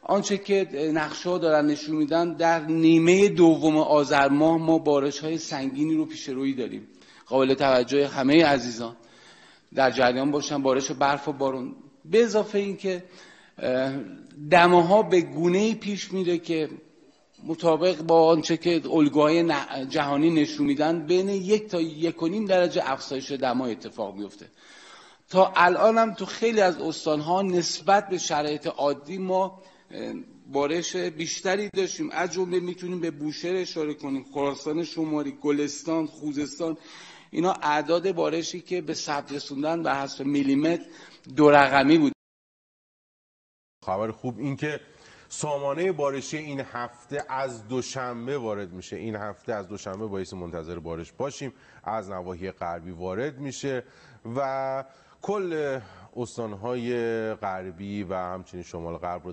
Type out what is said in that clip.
آنچه که نقشه‌ها دارن نشون میدن، در نیمه دوم آذر ماه ما بارش‌های سنگینی رو پیش روی داریم. قابل توجه همه عزیزان در جریان باشن، بارش برف و بارون. به اضافه این که دماها به گونه‌ای پیش میره که مطابق با آنچه که الگوهای جهانی نشون میدن بین 1 تا 1.5 درجه افزایش دما اتفاق میفته. تا الان هم تو خیلی از استان‌ها نسبت به شرایط عادی ما بارش بیشتری داشتیم. از جمله میتونیم به بوشهر اشاره کنیم، خراسان شمالی، گلستان، خوزستان. اینا اعداد بارشی که به ثبت رسوندن به حسب میلیمتر 2 رقمی بود. خبر خوب این که سامانه بارشی این هفته از دوشنبه وارد میشه. این هفته از دوشنبه باعث منتظر بارش باشیم. از نواحی غربی وارد میشه و کل استانهای غربی و همچنین شمال غرب رو